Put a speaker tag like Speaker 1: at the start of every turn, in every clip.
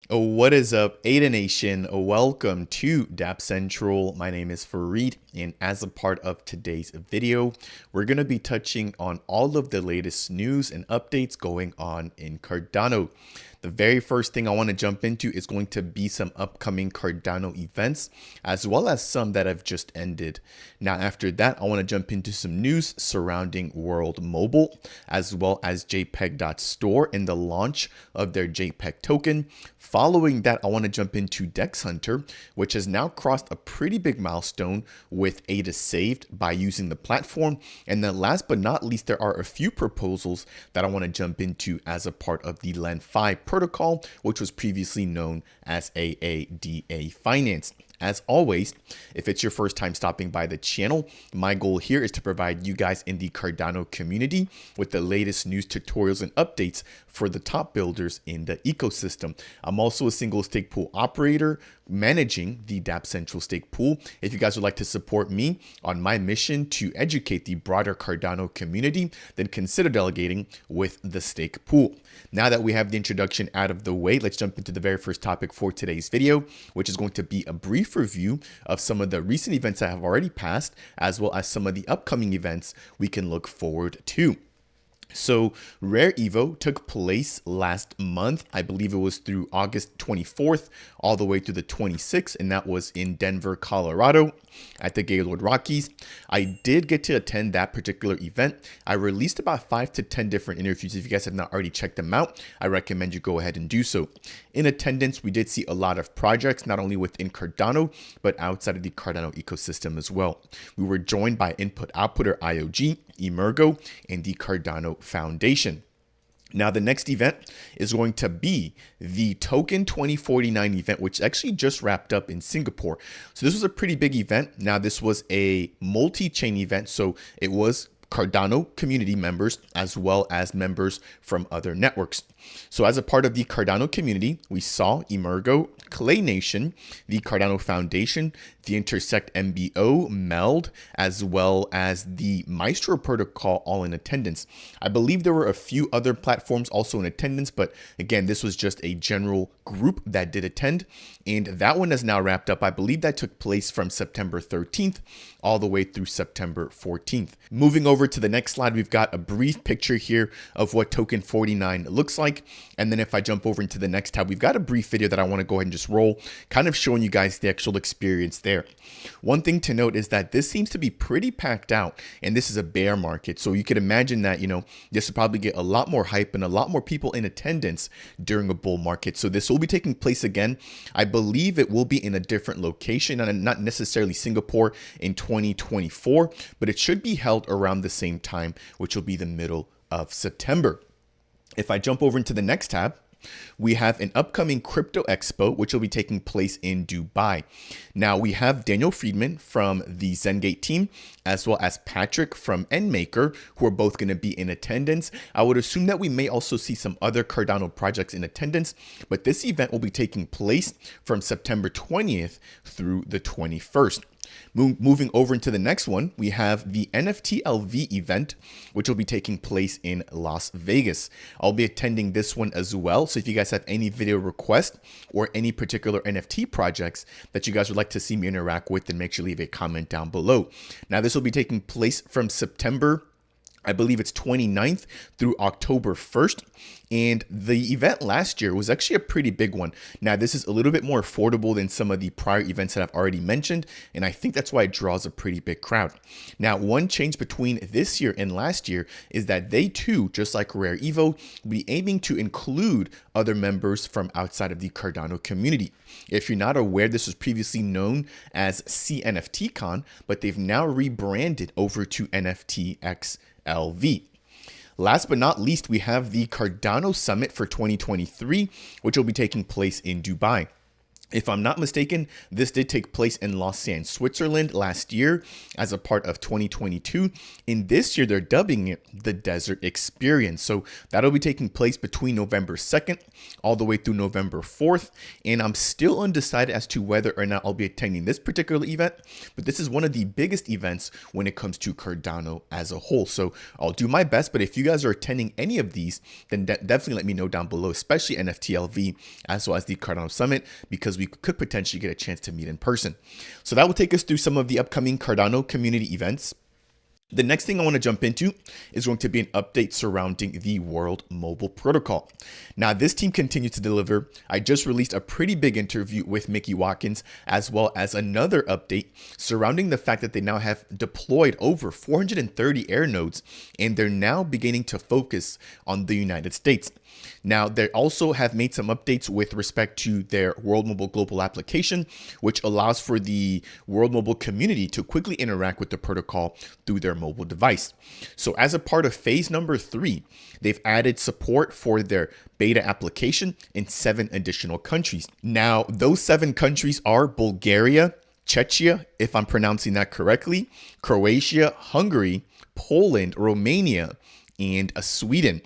Speaker 1: What is up, Ada Nation? Welcome to Dapp Central. My name is Fareed, and as a part of today's video, we're going to be touching on all of the latest news and updates going on in Cardano. The very first thing I want to jump into is going to be some upcoming Cardano events, as well as some that have just ended. Now, after that, I want to jump into some news surrounding World Mobile, as well as JPEG.store and the launch of their JPEG token. Following that, I want to jump into DEX Hunter, which has now crossed a pretty big milestone with ADA saved by using the platform. And then last but not least, there are a few proposals that I want to jump into as a part of the Lenfi protocol, which was previously known as AADA Finance. As always, if it's your first time stopping by the channel, my goal here is to provide you guys in the Cardano community with the latest news, tutorials, and updates for the top builders in the ecosystem. I'm also a single stake pool operator managing the Dapp Central stake pool. If you guys would like to support me on my mission to educate the broader Cardano community, then consider delegating with the stake pool. Now that we have the introduction out of the way, let's jump into the very first topic for today's video, which is going to be a brief review of some of the recent events that have already passed, as well as some of the upcoming events we can look forward to. So Rare Evo took place last month. I believe it was through August 24th all the way to the 26th, and that was in Denver, Colorado at the Gaylord Rockies. I did get to attend that particular event. I released about 5 to 10 different interviews. If you guys have not already checked them out, I recommend you go ahead and do so. In attendance, we did see a lot of projects, not only within Cardano, but outside of the Cardano ecosystem as well. We were joined by Input Outputter IOG, Emergo, and the Cardano Foundation. Now, the next event is going to be the Token 2049 event, which actually just wrapped up in Singapore. So this was a pretty big event. Now, this was a multi-chain event, so it was Cardano community members as well as members from other networks. So as a part of the Cardano community, we saw Emergo, Clay Nation, the Cardano Foundation, the Intersect MBO, Meld, as well as the Maestro protocol all in attendance. I believe there were a few other platforms also in attendance, but again, this was just a general group that did attend, and that one has now wrapped up. I believe that took place from September 13th all the way through September 14th. Moving over to the next slide, we've got a brief picture here of what Token 49 looks like. And then if I jump over into the next tab, we've got a brief video that I want to go ahead and just roll, kind of showing you guys the actual experience there. One thing to note is that this seems to be pretty packed out, and this is a bear market. So you could imagine that, this will probably get a lot more hype and a lot more people in attendance during a bull market. So this will be taking place again. I believe it will be in a different location, and not necessarily Singapore in 2024, but it should be held around the same time, which will be the middle of September. If I jump over into the next tab, we have an upcoming crypto expo, which will be taking place in Dubai. Now, we have Daniel Friedman from the Zengate team, as well as Patrick from Endmaker, who are both going to be in attendance. I would assume that we may also see some other Cardano projects in attendance, but this event will be taking place from September 20th through the 21st. Moving over into the next one, we have the NFT LV event, which will be taking place in Las Vegas. I'll be attending this one as well. So if you guys have any video requests or any particular NFT projects that you guys would like to see me interact with, then make sure you leave a comment down below. Now, this will be taking place from September, I believe it's 29th through October 1st. And the event last year was actually a pretty big one. Now, this is a little bit more affordable than some of the prior events that I've already mentioned, and I think that's why it draws a pretty big crowd. Now, one change between this year and last year is that they too, just like Rare Evo, will be aiming to include other members from outside of the Cardano community. If you're not aware, this was previously known as CNFTCon, but they've now rebranded over to NFTX LV. Last but not least, we have the Cardano Summit for 2023, which will be taking place in Dubai. If I'm not mistaken, this did take place in Lausanne, Switzerland last year as a part of 2022. And this year, they're dubbing it the Desert Experience. So that'll be taking place between November 2nd all the way through November 4th. And I'm still undecided as to whether or not I'll be attending this particular event. But this is one of the biggest events when it comes to Cardano as a whole. So I'll do my best. But if you guys are attending any of these, then definitely let me know down below, especially NFTLV as well as the Cardano Summit, because we could potentially get a chance to meet in person. So that will take us through some of the upcoming Cardano community events. The next thing I want to jump into is going to be an update surrounding the World Mobile Protocol. Now, this team continues to deliver. I just released a pretty big interview with Mickey Watkins, as well as another update surrounding the fact that they now have deployed over 430 air nodes, and they're now beginning to focus on the United States. Now, they also have made some updates with respect to their World Mobile Global application, which allows for the World Mobile community to quickly interact with the protocol through their mobile device. So as a part of phase number 3, they've added support for their beta application in 7 additional countries. Now, those 7 countries are Bulgaria, Czechia, if I'm pronouncing that correctly, Croatia, Hungary, Poland, Romania, and Sweden.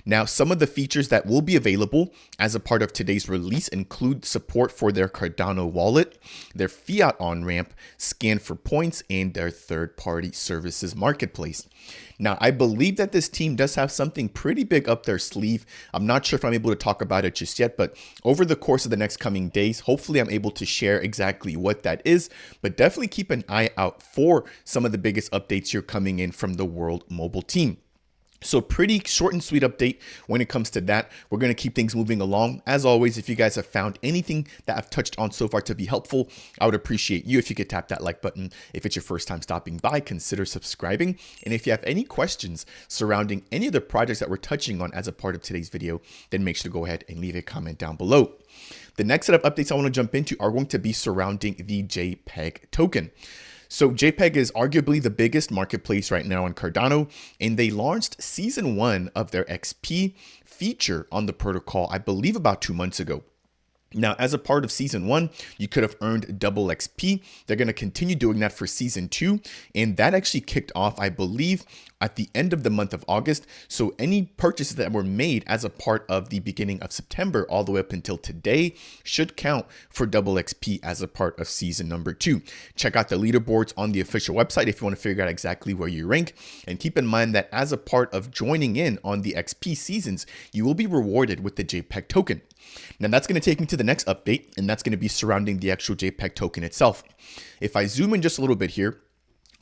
Speaker 1: Now, some of the features that will be available as a part of today's release include support for their Cardano wallet, their fiat on-ramp, scan for points, and their third-party services marketplace. Now, I believe that this team does have something pretty big up their sleeve. I'm not sure if I'm able to talk about it just yet, but over the course of the next coming days, hopefully I'm able to share exactly what that is. But definitely keep an eye out for some of the biggest updates here coming in from the World Mobile team. So pretty short and sweet update when it comes to that. We're going to keep things moving along. As always, if you guys have found anything that I've touched on so far to be helpful, I would appreciate you if you could tap that like button. If it's your first time stopping by, consider subscribing. And if you have any questions surrounding any of the projects that we're touching on as a part of today's video, then make sure to go ahead and leave a comment down below. The next set of updates I want to jump into are going to be surrounding the JPEG token. So JPEG is arguably the biggest marketplace right now on Cardano, and they launched season 1 of their XP feature on the protocol, I believe about 2 months ago. Now, as a part of season 1, you could have earned double XP. They're going to continue doing that for season 2. And that actually kicked off, I believe, at the end of the month of August. So any purchases that were made as a part of the beginning of September all the way up until today should count for double XP as a part of season number 2. Check out the leaderboards on the official website if you want to figure out exactly where you rank. And keep in mind that as a part of joining in on the XP seasons, you will be rewarded with the JPEG token. Now that's going to take me to the next update, and that's going to be surrounding the actual JPEG token itself. If I zoom in just a little bit here,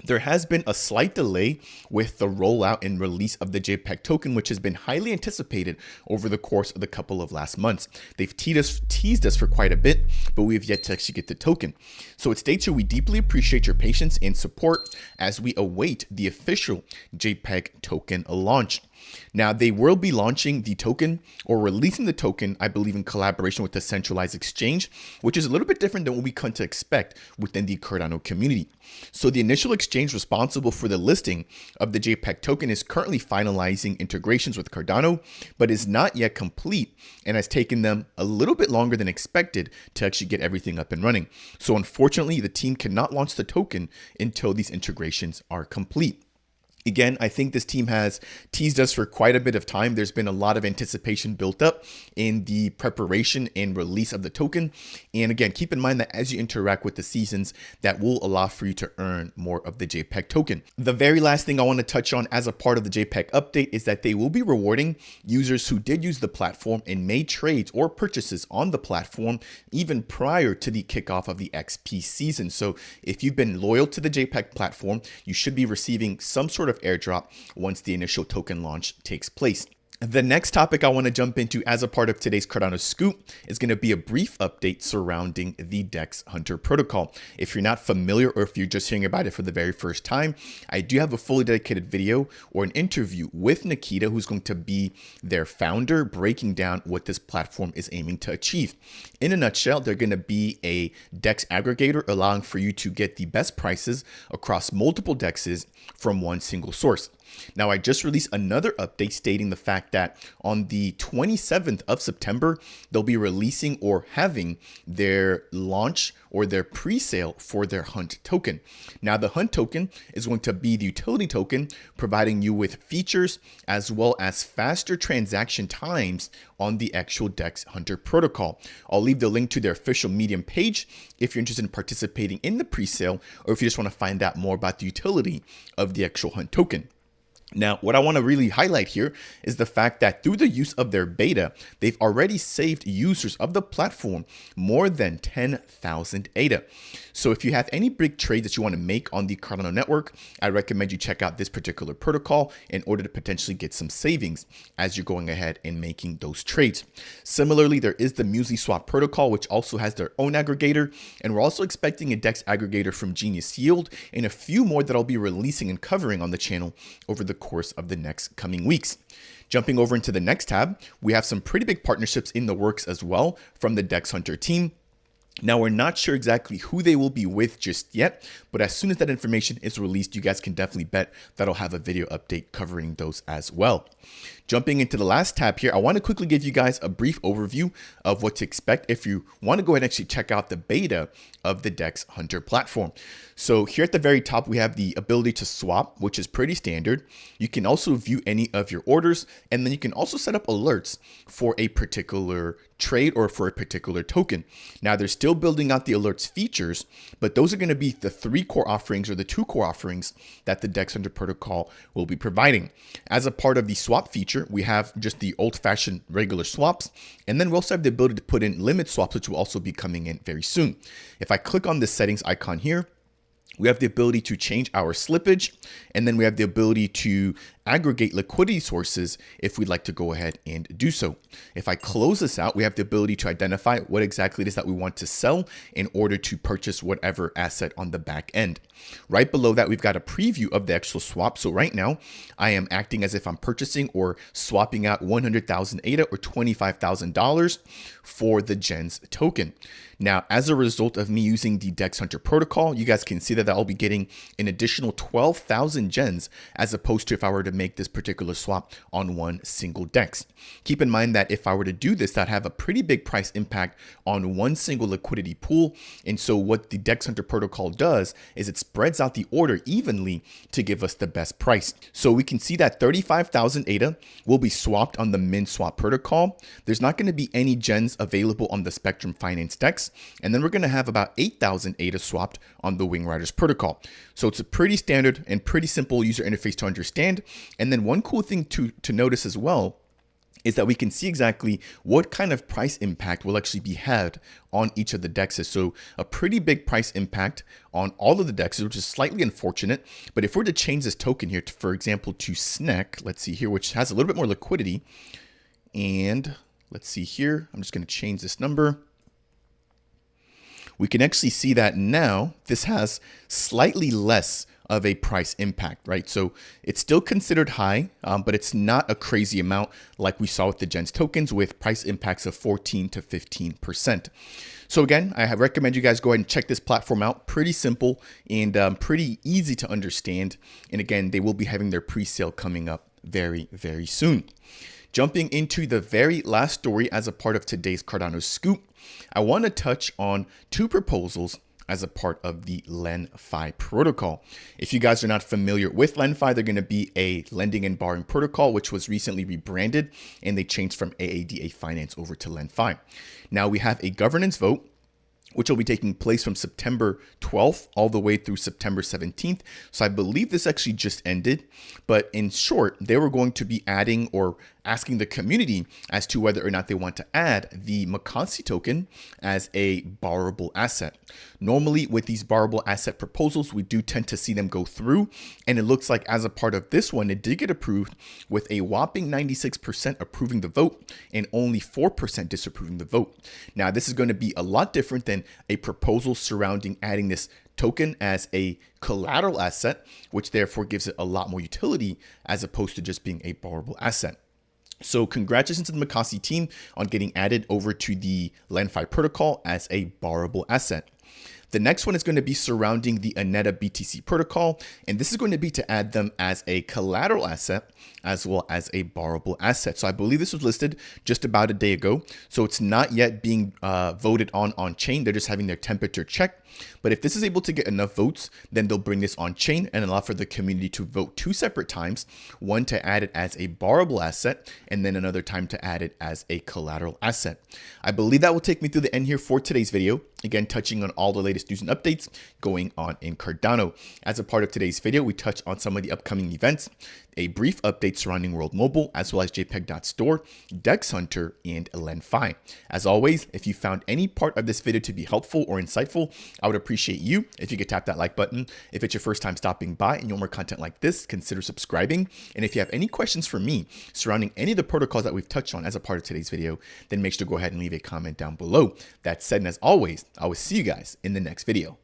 Speaker 1: there has been a slight delay with the rollout and release of the JPEG token, which has been highly anticipated over the course of the couple of last months. They've teased us for quite a bit, but we have yet to actually get the token. So it states here, we deeply appreciate your patience and support as we await the official JPEG token launch. Now, they will be launching the token or releasing the token, I believe, in collaboration with the centralized exchange, which is a little bit different than what we come to expect within the Cardano community. So the initial exchange responsible for the listing of the JPEG token is currently finalizing integrations with Cardano, but is not yet complete and has taken them a little bit longer than expected to actually get everything up and running. So unfortunately, the team cannot launch the token until these integrations are complete. Again, I think this team has teased us for quite a bit of time. There's been a lot of anticipation built up in the preparation and release of the token. And again, keep in mind that as you interact with the seasons, that will allow for you to earn more of the JPEG token. The very last thing I want to touch on as a part of the JPEG update is that they will be rewarding users who did use the platform and made trades or purchases on the platform even prior to the kickoff of the XP season. So if you've been loyal to the JPEG platform, you should be receiving some sort of airdrop once the initial token launch takes place. The next topic I want to jump into as a part of today's Cardano Scoop is going to be a brief update surrounding the DEX Hunter protocol. If you're not familiar or if you're just hearing about it for the very first time, I do have a fully dedicated video or an interview with Nikita, who's going to be their founder, breaking down what this platform is aiming to achieve. In a nutshell, they're going to be a DEX aggregator, allowing for you to get the best prices across multiple DEXs from one single source. Now, I just released another update stating the fact that on the 27th of September, they'll be releasing or having their launch or their pre-sale for their Hunt token. Now, the Hunt token is going to be the utility token, providing you with features as well as faster transaction times on the actual DEX Hunter protocol. I'll leave the link to their official Medium page if you're interested in participating in the pre-sale, or if you just want to find out more about the utility of the actual Hunt token. Now, what I want to really highlight here is the fact that through the use of their beta, they've already saved users of the platform more than 10,000 ADA. So if you have any big trades that you want to make on the Cardano network, I recommend you check out this particular protocol in order to potentially get some savings as you're going ahead and making those trades. Similarly, there is the MuesliSwap protocol, which also has their own aggregator. And we're also expecting a DEX aggregator from Genius Yield and a few more that I'll be releasing and covering on the channel over the course of the next coming weeks. Jumping over into the next tab, we have some pretty big partnerships in the works as well from the DEX Hunter team. Now, we're not sure exactly who they will be with just yet, but as soon as that information is released, you guys can definitely bet that I'll have a video update covering those as well. Jumping into the last tab here, I want to quickly give you guys a brief overview of what to expect if you want to go ahead and actually check out the beta of the DEX Hunter platform. So here at the very top, we have the ability to swap, which is pretty standard. You can also view any of your orders, and then you can also set up alerts for a particular trade or for a particular token. Now, they're still building out the alerts features, but those are going to be the 3 core offerings or the 2 core offerings that the DEX Hunter protocol will be providing. As a part of the swap feature, we have just the old-fashioned regular swaps, and then we also have the ability to put in limit swaps, which will also be coming in very soon. If I click on the settings icon here, we have the ability to change our slippage, and then we have the ability to aggregate liquidity sources if we'd like to go ahead and do so. If I close this out, we have the ability to identify what exactly it is that we want to sell in order to purchase whatever asset on the back end. Right below that, we've got a preview of the actual swap. So right now, I am acting as if I'm purchasing or swapping out 100,000 ADA or $25,000 for the GENS token. Now, as a result of me using the DEX Hunter protocol, you guys can see that I'll be getting an additional 12,000 gens as opposed to if I were to make this particular swap on one single DEX. Keep in mind that if I were to do this, that'd have a pretty big price impact on one single liquidity pool. And so what the DEX Hunter protocol does is it spreads out the order evenly to give us the best price. So we can see that 35,000 ADA will be swapped on the MinSwap protocol. There's not going to be any gens available on the Spectrum Finance DEX. And then we're going to have about 8,000 ADA swapped on the Wing Riders protocol. So it's a pretty standard and pretty simple user interface to understand. And then one cool thing to notice as well is that we can see exactly what kind of price impact will actually be had on each of the DEXs. So a pretty big price impact on all of the DEXs, which is slightly unfortunate. But if we're to change this token here, for example, to SNEC, let's see here, which has a little bit more liquidity. And let's see here, I'm just going to change this number. We can actually see that now this has slightly less of a price impact, right? So it's still considered high, but it's not a crazy amount like we saw with the GENS tokens with price impacts of 14 to 15%. So again, I recommend you guys go ahead and check this platform out. Pretty simple and pretty easy to understand. And again, they will be having their pre-sale coming up very, very soon. Jumping into the very last story as a part of today's Cardano Scoop, I want to touch on 2 proposals as a part of the Lenfi protocol. If you guys are not familiar with Lenfi, they're going to be a lending and borrowing protocol, which was recently rebranded, and they changed from AADA Finance over to Lenfi. Now we have a governance vote, which will be taking place from September 12th all the way through September 17th. So I believe this actually just ended, but in short, they were going to be adding or asking the community as to whether or not they want to add the Makasi token as a borrowable asset. Normally with these borrowable asset proposals, we do tend to see them go through, and it looks like as a part of this one, it did get approved with a whopping 96% approving the vote and only 4% disapproving the vote. Now, this is going to be a lot different than a proposal surrounding adding this token as a collateral asset, which therefore gives it a lot more utility as opposed to just being a borrowable asset. So congratulations to the Makasi team on getting added over to the Lenfi protocol as a borrowable asset. The next one is going to be surrounding the Aneta BTC protocol, and this is going to be to add them as a collateral asset as well as a borrowable asset. So I believe this was listed just about a day ago, so it's not yet being voted on chain. They're just having their temperature checked. But if this is able to get enough votes, then they'll bring this on chain and allow for the community to vote 2 separate times, one to add it as a borrowable asset and then another time to add it as a collateral asset. I believe that will take me through the end here for today's video. Again, touching on all the latest news and updates going on in Cardano. As a part of today's video, we touch on some of the upcoming events, a brief update surrounding World Mobile, as well as JPEG.store, DEX Hunter, and Lenfi. As always, if you found any part of this video to be helpful or insightful, I would appreciate you if you could tap that like button. If it's your first time stopping by and you want more content like this, consider subscribing. And if you have any questions for me surrounding any of the protocols that we've touched on as a part of today's video, then make sure to go ahead and leave a comment down below. That said, and as always, I will see you guys in the next video.